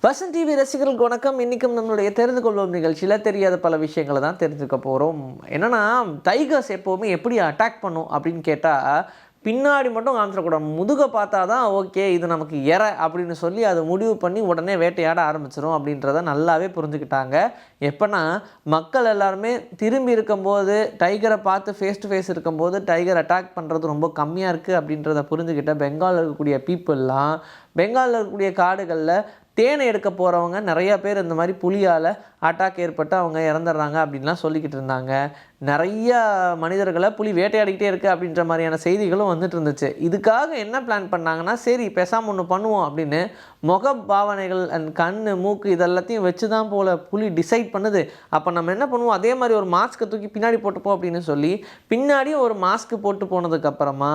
Vasanth TV ரசிகர்களுக்கு வணக்கம். இன்றைக்கும் நம்மளுடைய தெரிந்து கொள்வோம் நிகழ்ச்சியில் தெரியாத பல விஷயங்களை தான் தெரிஞ்சுக்க போகிறோம். என்னென்னா, டைகர்ஸ் எப்போவுமே எப்படி அட்டாக் பண்ணும் அப்படின்னு கேட்டால், பின்னாடி மட்டும் காமிச்சிடக்கூடாது, முதுகை பார்த்தா தான் ஓகே இது நமக்கு அப்படின்னு சொல்லி அதை முடிவு பண்ணி உடனே வேட்டையாட ஆரம்பிச்சிடும் அப்படின்றத நல்லாவே புரிஞ்சுக்கிட்டாங்க. எப்போனா, மக்கள் எல்லாருமே திரும்பி இருக்கும்போது டைகரை பார்த்து ஃபேஸ் டு ஃபேஸ் இருக்கும்போது டைகர் அட்டாக் பண்ணுறது ரொம்ப கம்மியாக இருக்குது அப்படின்றத புரிஞ்சுக்கிட்ட பெங்காலில் இருக்கக்கூடிய பீப்புளெலாம், பெங்காலில் இருக்கக்கூடிய காடுகளில் தேனை எடுக்க போகிறவங்க நிறையா பேர் இந்த மாதிரி புலியால் அட்டாக் ஏற்பட்டு அவங்க இறந்துடுறாங்க அப்படின்லாம் சொல்லிக்கிட்டு இருந்தாங்க. நிறையா மனிதர்களை புலி வேட்டையாடிக்கிட்டே இருக்குது அப்படின்ற மாதிரியான செய்திகளும் வந்துட்டு இருந்துச்சு. இதுக்காக என்ன பிளான் பண்ணாங்கன்னா, சரி பேசாமல் ஒன்று பண்ணுவோம் அப்படின்னு முக பாவனைகள் அண்ட் கண், மூக்கு இதெல்லாத்தையும் வச்சு தான் போல் புலி டிசைட் பண்ணுது. அப்போ நம்ம என்ன பண்ணுவோம், அதே மாதிரி ஒரு மாஸ்க்கை தூக்கி பின்னாடி போட்டுப்போம் அப்படின்னு சொல்லி பின்னாடியும் ஒரு மாஸ்க்கு போட்டு போனதுக்கப்புறமா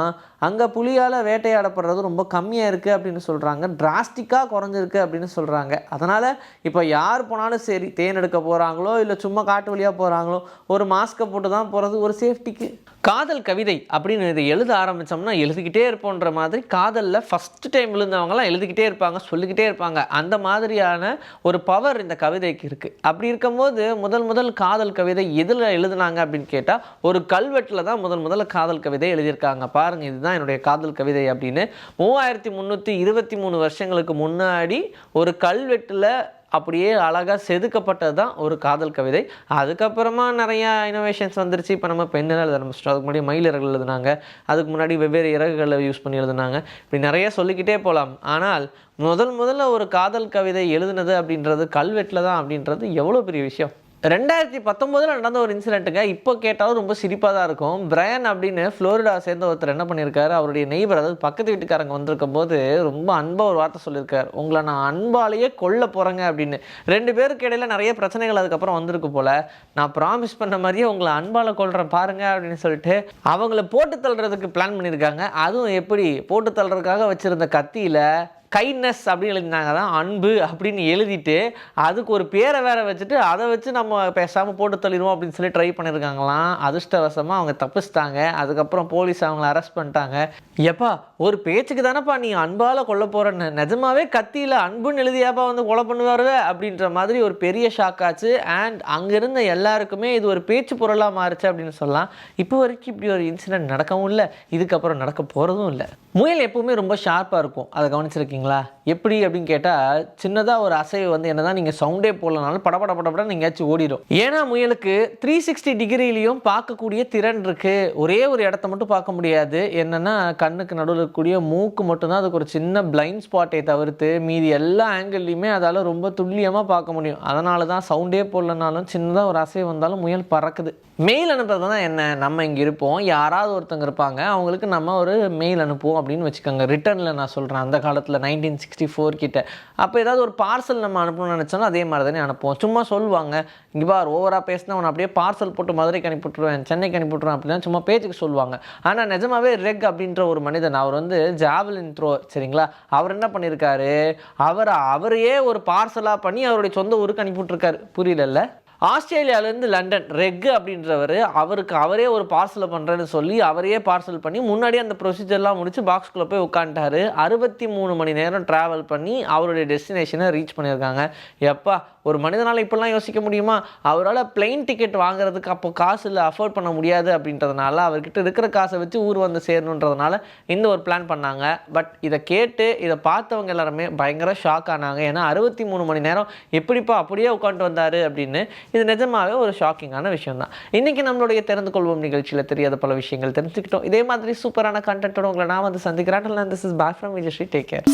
அங்கே புலியால் வேட்டையாடப்படுறது ரொம்ப கம்மியாக இருக்குது அப்படின்னு சொல்கிறாங்க. டிராஸ்டிக்காக குறைஞ்சிருக்கு அப்படின்னு சொல்கிறாங்க. அதனால் இப்போ யார் போனாலும் சரி, தேன் எடுக்க போகிறாங்களோ இல்லை சும்மா காட்டு வழியாக போகிறாங்களோ, ஒரு மாஸ்க்கை போட்டு தான் போகிறது ஒரு சேஃப்டிக்கு. காதல் கவிதை அப்படின்னு இதை எழுத ஆரம்பித்தோம்னா எழுதிக்கிட்டே இருப்போன்ற மாதிரி, காதலில் ஃபஸ்ட்டு டைம் விழுந்தவங்களாம் எழுதிக்கிட்டே இருப்பாங்க, சொல்லிக்கிட்டே இருப்பாங்க. அந்த மாதிரியான ஒரு பவர் இந்த கவிதைக்கு இருக்குது. அப்படி இருக்கும்போது முதல் காதல் கவிதை எதில் எழுதுனாங்க அப்படின்னு கேட்டால், ஒரு கல்வெட்டில் தான் முதல்ல காதல் கவிதை எழுதியிருக்காங்க. பாருங்கள், இதுதான் என்னுடைய காதல் கவிதை அப்படின்னு 3323 வருஷங்களுக்கு முன்னாடி ஒரு கல்வெட்டில் அப்படியே அழகாக செதுக்கப்பட்டது தான் ஒரு காதல் கவிதை. அதுக்கப்புறமா நிறையா இனோவேஷன்ஸ் வந்துருச்சு. இப்போ நம்ம பெண்ணில் எழுத ஆரம்பிச்சிட்டோம். அதுக்கு முன்னாடி மயில் இறகுகள் எழுதுனாங்க, அதுக்கு முன்னாடி வெவ்வேறு இறகுகளை யூஸ் பண்ணி எழுதுனாங்க. இப்படி நிறைய சொல்லிக்கிட்டே போகலாம். ஆனால் முதல்ல ஒரு காதல் கவிதை எழுதுனது அப்படின்றது கல்வெட்டில் தான் அப்படின்றது எவ்வளோ பெரிய விஷயம். 2019 நடந்த ஒரு இன்சிடென்ட்டுங்க. இப்போ கேட்டாலும் ரொம்ப சிரிப்பாக தான் இருக்கும். பிரையன் அப்படின்னு ஃப்ளோரிடா சேர்ந்த ஒருத்தர் என்ன பண்ணியிருக்காரு, அவருடைய நெய்பர், அதாவது பக்கத்து வீட்டுக்காரங்க வந்திருக்கும் போது ரொம்ப அன்பாக ஒரு வார்த்தை சொல்லியிருக்காரு, உங்களை நான் அன்பாலேயே கொல்ல போகிறேங்க அப்படின்னு. 2 பேருக்கு இடையில நிறைய பிரச்சனைகள் அதுக்கப்புறம் வந்திருக்கு போல். நான் ப்ராமிஸ் பண்ண மாதிரியே உங்களை அன்பால் கொள்கிறேன் பாருங்க அப்படின்னு சொல்லிட்டு அவங்கள போட்டு தள்ளுறதுக்கு பிளான் பண்ணியிருக்காங்க. அதுவும் எப்படி, போட்டு தள்ளுறதுக்காக வச்சுருந்த கத்தியில் கைண்ட்னஸ் அப்படின்னு எழுதினாங்க, தான் அன்பு அப்படின்னு எழுதிட்டு அதுக்கு ஒரு பேரை வேற வச்சுட்டு அதை வச்சு நம்ம பேசாமல் போட்டு தள்ளிடுவோம் அப்படின்னு சொல்லி ட்ரை பண்ணியிருக்காங்களாம். அதிர்ஷ்டவசமாக அவங்க தப்பிச்சிட்டாங்க. அதுக்கப்புறம் போலீஸ் அவங்கள அரெஸ்ட் பண்ணிட்டாங்க. எப்பா, ஒரு பேச்சுக்கு தானேப்பா நீ அன்பால் கொல்ல போகிறேன்னு, நிஜமாவே கத்தியில் அன்புன்னு எழுதியாப்பா வந்து கொலை பண்ணுவார் அப்படின்ற மாதிரி ஒரு பெரிய ஷாக் ஆச்சு. அண்ட் அங்கே இருந்த எல்லாருக்குமே இது ஒரு பேச்சு பொருளாக மாறுச்சு அப்படின்னு சொல்லலாம். இப்போ வரைக்கும் இப்படி ஒரு இன்சிடென்ட் நடக்கவும் இல்லை, இதுக்கப்புறம் நடக்க போகிறதும் இல்லை. முயல் எப்பவுமே ரொம்ப ஷார்ப்பாக இருக்கும், அதை கவனிச்சிருக்கீங்க எப்படி அப்படின்னு கேட்டால், சின்னதாக ஒரு அசைவு வந்து என்னதான் நீங்கள் சவுண்டே போடலனாலும் படப்பட நீங்களாச்சும் ஓடிடும். ஏன்னா முயலுக்கு 360 டிகிரிலையும் பார்க்கக்கூடிய திறன் இருக்குது. ஒரே ஒரு இடத்த மட்டும் பார்க்க முடியாது. என்னென்னா, கண்ணுக்கு நடுவில் இருக்கக்கூடிய மூக்கு மட்டும்தான் அதுக்கு ஒரு சின்ன பிளைண்ட் ஸ்பாட்டை தவிர்த்து மீதி எல்லா ஆங்கிள்லையுமே அதால் ரொம்ப துல்லியமாக பார்க்க முடியும். அதனால தான் சவுண்டே போடலனாலும் சின்னதாக ஒரு அசைவு வந்தாலும் முயல் பறக்குது. மெயில் அனுப்புறது தான் என்ன, நம்ம இங்கே இருப்போம், யாராவது ஒருத்தங்க இருப்பாங்க, அவங்களுக்கு நம்ம ஒரு மெயில் அனுப்புவோம் அப்படின்னு வச்சுக்கோங்க. ரிட்டர்னில் நான் சொல்கிறேன், அந்த காலத்தில் 1964 கிட்ட அப்போ ஏதாவது ஒரு பார்சல் நம்ம அனுப்பணும்னு நினச்சாலும் அதே மாதிரி தானே அனுப்புவோம். சும்மா சொல்லுவாங்க, இங்கே பார் ஓவராக பேசினா அவனை அப்படியே பார்சல் போட்டு மதுரைக்கு அனுப்பிவிட்ருவேன், சென்னைக்கு அனுப்பிவிட்ருவேன் அப்படின்னா சும்மா பேச்சுக்கு சொல்லுவாங்க. ஆனால் நிஜமாவே ரெக் அப்படின்ற ஒரு மனிதன், அவர் வந்து ஜாவலின் த்ரோ, சரிங்களா, அவர் என்ன பண்ணியிருக்காரு, அவரையே ஒரு பார்சலாக பண்ணி அவருடைய சொந்த ஊருக்கு அனுப்பிவிட்ருக்காரு. புரியல. ஆஸ்திரேலியாவிலேருந்து லண்டன் ரெக் அப்படின்றவர் அவரே ஒரு பார்சலை பண்ணுறேன்னு சொல்லி அவரையே பார்சல் பண்ணி முன்னாடியே அந்த ப்ரொசீஜர்லாம் முடிச்சு பாக்ஸ்குள்ளே போய் உட்காந்துட்டாரு. 63 மணி நேரம் ட்ராவல் பண்ணி அவருடைய டெஸ்டினேஷனை ரீச் பண்ணியிருக்காங்க. எப்பா, ஒரு மனிதனால் இப்படிலாம் யோசிக்க முடியுமா? அவரால் பிளெயின் டிக்கெட் வாங்குறதுக்கு அப்போ காசு இல்லை, அஃபோர்ட் பண்ண முடியாது அப்படின்றதுனால அவர்கிட்ட இருக்கிற காசை வச்சு ஊர் வந்து சேரணுன்றதுனால இந்த ஒரு பிளான் பண்ணாங்க. பட் இதை கேட்டு இதை பார்த்தவங்க எல்லாருமே பயங்கர ஷாக் ஆனாங்க. ஏன்னா 63 மணி நேரம் எப்படிப்பா அப்படியே உட்காந்துட்டு வந்தார் அப்படின்னு. இது நிஜமாவே ஒரு ஷாக்கிங்கான விஷயம் தான். இன்றைக்கி நம்மளுடைய தெரிந்து கொள்வோம் நிகழ்ச்சியில் தெரியாத பல விஷயங்கள் தெரிஞ்சுக்கிட்டோம். இதே மாதிரி சூப்பரான கண்டென்ட்டோட உங்களை நான் வந்து சந்திக்கிறேன். This is bye from Vijayasri. Take care.